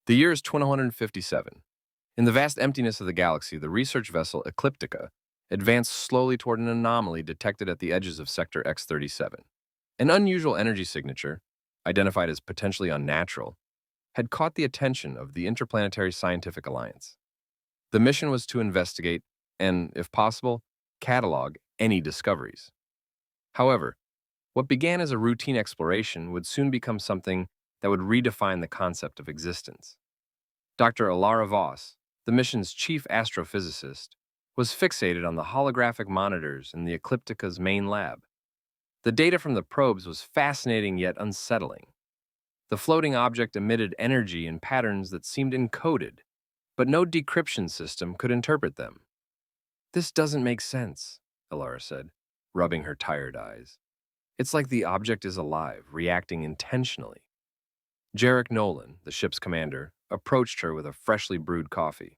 The year is 2157. In the vast emptiness of the galaxy, the research vessel Ecliptica advanced slowly toward an anomaly detected at the edges of Sector X-37. An unusual energy signature, identified as potentially unnatural, had caught the attention of the Interplanetary Scientific Alliance. The mission was to investigate and, if possible, catalog any discoveries. However, what began as a routine exploration would soon become something that would redefine the concept of existence. Dr. Alara Voss, the mission's chief astrophysicist, was fixated on the holographic monitors in the Ecliptica's main lab. The data from the probes was fascinating yet unsettling. The floating object emitted energy in patterns that seemed encoded, but no decryption system could interpret them. "This doesn't make sense," Alara said, rubbing her tired eyes. "It's like the object is alive, reacting intentionally." Jarek Nolan, the ship's commander, approached her with a freshly brewed coffee.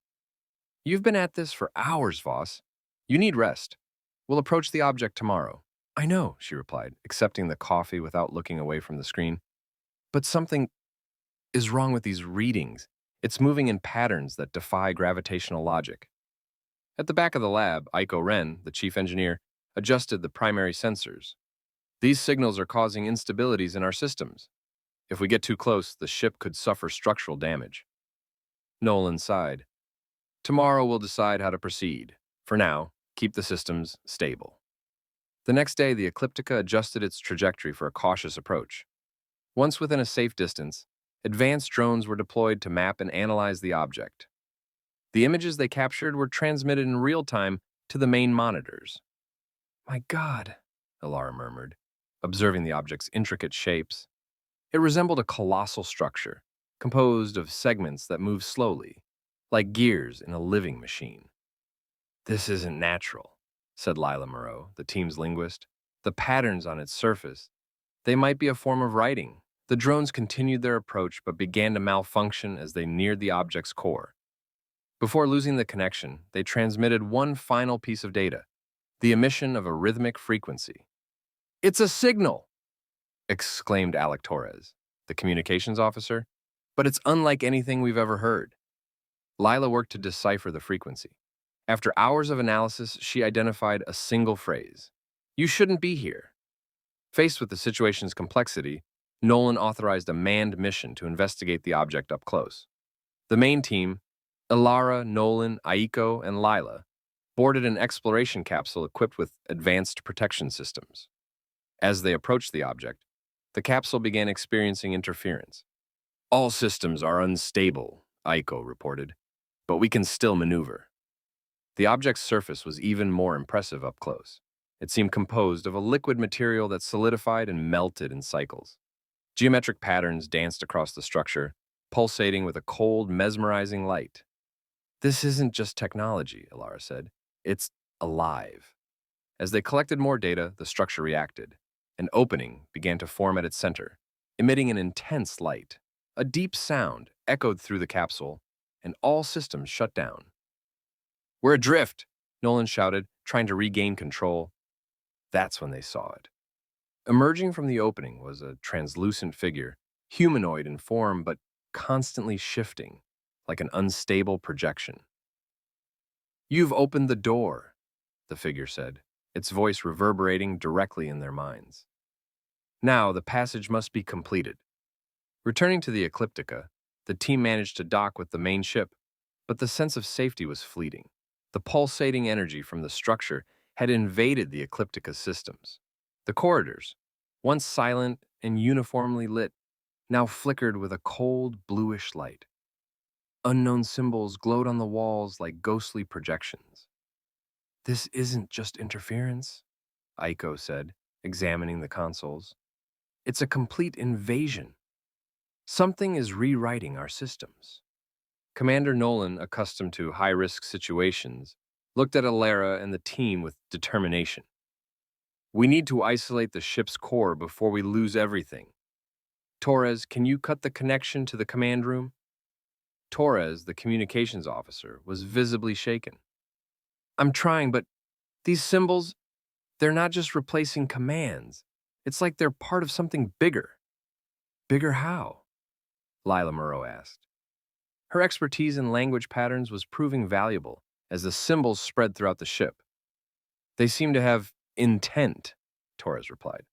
"You've been at this for hours, Voss. You need rest. We'll approach the object tomorrow." "I know," she replied, accepting the coffee without looking away from the screen. "But something is wrong with these readings. It's moving in patterns that defy gravitational logic." At the back of the lab, Aiko Ren, the chief engineer, adjusted the primary sensors. "These signals are causing instabilities in our systems. If we get too close, the ship could suffer structural damage." Nolan sighed. "Tomorrow we'll decide how to proceed. For now, keep the systems stable." The next day, the Ecliptica adjusted its trajectory for a cautious approach. Once within a safe distance, advanced drones were deployed to map and analyze the object. The images they captured were transmitted in real time to the main monitors. "My God," Alara murmured, observing the object's intricate shapes. It resembled a colossal structure, composed of segments that moved slowly, like gears in a living machine. "This isn't natural," said Lila Moreau, the team's linguist. "The patterns on its surface, they might be a form of writing." The drones continued their approach but began to malfunction as they neared the object's core. Before losing the connection, they transmitted one final piece of data, the emission of a rhythmic frequency. "It's a signal!" exclaimed Alec Torres, the communications officer. "But it's unlike anything we've ever heard." Lila worked to decipher the frequency. After hours of analysis, she identified a single phrase: "You shouldn't be here." Faced with the situation's complexity, Nolan authorized a manned mission to investigate the object up close. The main team, Alara, Nolan, Aiko, and Lila, boarded an exploration capsule equipped with advanced protection systems. As they approached the object, the capsule began experiencing interference. "All systems are unstable," Aiko reported, "but we can still maneuver." The object's surface was even more impressive up close. It seemed composed of a liquid material that solidified and melted in cycles. Geometric patterns danced across the structure, pulsating with a cold, mesmerizing light. "This isn't just technology," Alara said. "It's alive." As they collected more data, the structure reacted. An opening began to form at its center, emitting an intense light. A deep sound echoed through the capsule, and all systems shut down. "We're adrift!" Nolan shouted, trying to regain control. That's when they saw it. Emerging from the opening was a translucent figure, humanoid in form but constantly shifting, like an unstable projection. "You've opened the door," the figure said, its voice reverberating directly in their minds. "Now the passage must be completed." Returning to the Ecliptica, the team managed to dock with the main ship, but the sense of safety was fleeting. The pulsating energy from the structure had invaded the Ecliptica's systems. The corridors, once silent and uniformly lit, now flickered with a cold, bluish light. Unknown symbols glowed on the walls like ghostly projections. "This isn't just interference," Aiko said, examining the consoles. "It's a complete invasion. Something is rewriting our systems." Commander Nolan, accustomed to high-risk situations, looked at Alara and the team with determination. "We need to isolate the ship's core before we lose everything. Torres, can you cut the connection to the command room?" Torres, the communications officer, was visibly shaken. "I'm trying, but these symbols, they're not just replacing commands. It's like they're part of something bigger." "Bigger how?" Lila Moreau asked. Her expertise in language patterns was proving valuable as the symbols spread throughout the ship. They seem to have intent, Torres replied,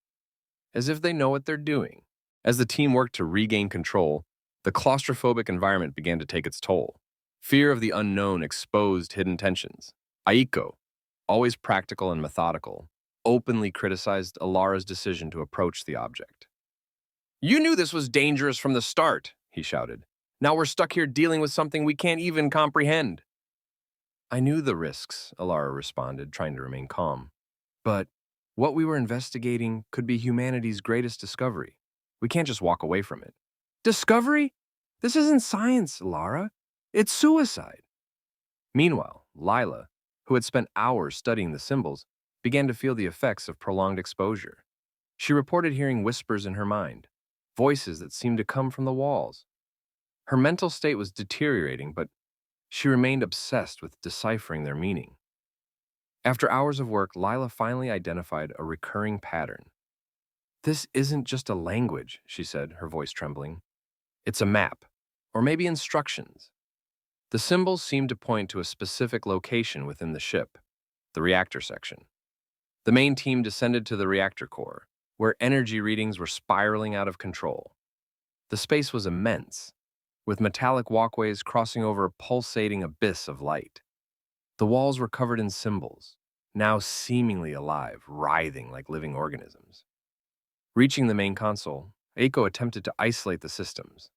as if they know what they're doing. As the team worked to regain control, the claustrophobic environment began to take its toll. Fear of the unknown exposed hidden tensions. Aiko, always practical and methodical, openly criticized Alara's decision to approach the object. "You knew this was dangerous from the start," he shouted. "Now we're stuck here dealing with something we can't even comprehend." "I knew the risks," Alara responded, trying to remain calm. "But what we were investigating could be humanity's greatest discovery. We can't just walk away from it." "Discovery? This isn't science, Alara. It's suicide." Meanwhile, Lila, who had spent hours studying the symbols, began to feel the effects of prolonged exposure. She reported hearing whispers in her mind, voices that seemed to come from the walls. Her mental state was deteriorating, but she remained obsessed with deciphering their meaning. After hours of work, Lila finally identified a recurring pattern. "This isn't just a language," she said, her voice trembling. "It's a map, or maybe instructions." The symbols seemed to point to a specific location within the ship, the reactor section. The main team descended to the reactor core, where energy readings were spiraling out of control. The space was immense, with metallic walkways crossing over a pulsating abyss of light. The walls were covered in symbols, now seemingly alive, writhing like living organisms. Reaching the main console, Aiko attempted to isolate the systems.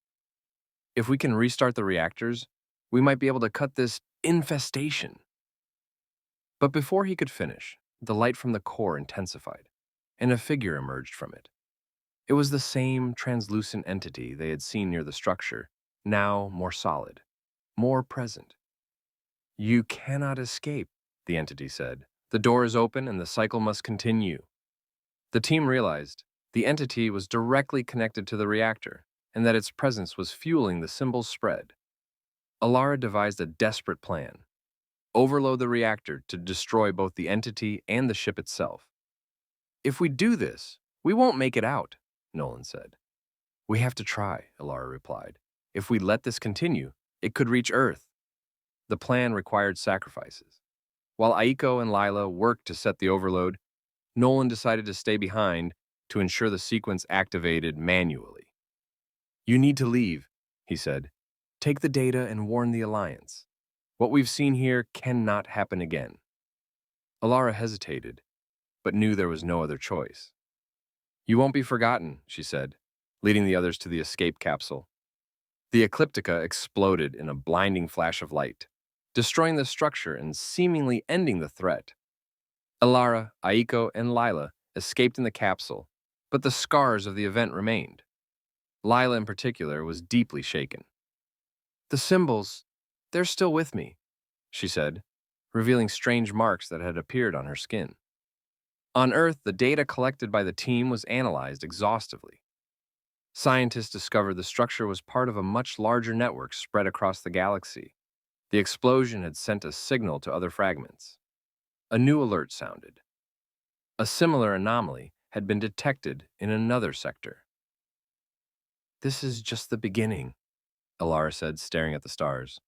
"If we can restart the reactors, we might be able to cut this infestation." But before he could finish, the light from the core intensified, and a figure emerged from it. It was the same translucent entity they had seen near the structure, now more solid, more present. "You cannot escape," the entity said. "The door is open and the cycle must continue." The team realized the entity was directly connected to the reactor, and that its presence was fueling the symbol's spread. Alara devised a desperate plan: overload the reactor to destroy both the entity and the ship itself. "If we do this, we won't make it out," Nolan said. "We have to try," Alara replied. "If we let this continue, it could reach Earth." The plan required sacrifices. While Aiko and Lila worked to set the overload, Nolan decided to stay behind to ensure the sequence activated manually. "You need to leave," he said. "Take the data and warn the Alliance. What we've seen here cannot happen again." Alara hesitated, but knew there was no other choice. "You won't be forgotten," she said, leading the others to the escape capsule. The Ecliptica exploded in a blinding flash of light, destroying the structure and seemingly ending the threat. Alara, Aiko, and Lila escaped in the capsule, but the scars of the event remained. Lila, in particular, was deeply shaken. "The symbols, they're still with me," she said, revealing strange marks that had appeared on her skin. On Earth, the data collected by the team was analyzed exhaustively. Scientists discovered the structure was part of a much larger network spread across the galaxy. The explosion had sent a signal to other fragments. A new alert sounded. A similar anomaly had been detected in another sector. "This is just the beginning," Alara said, staring at the stars.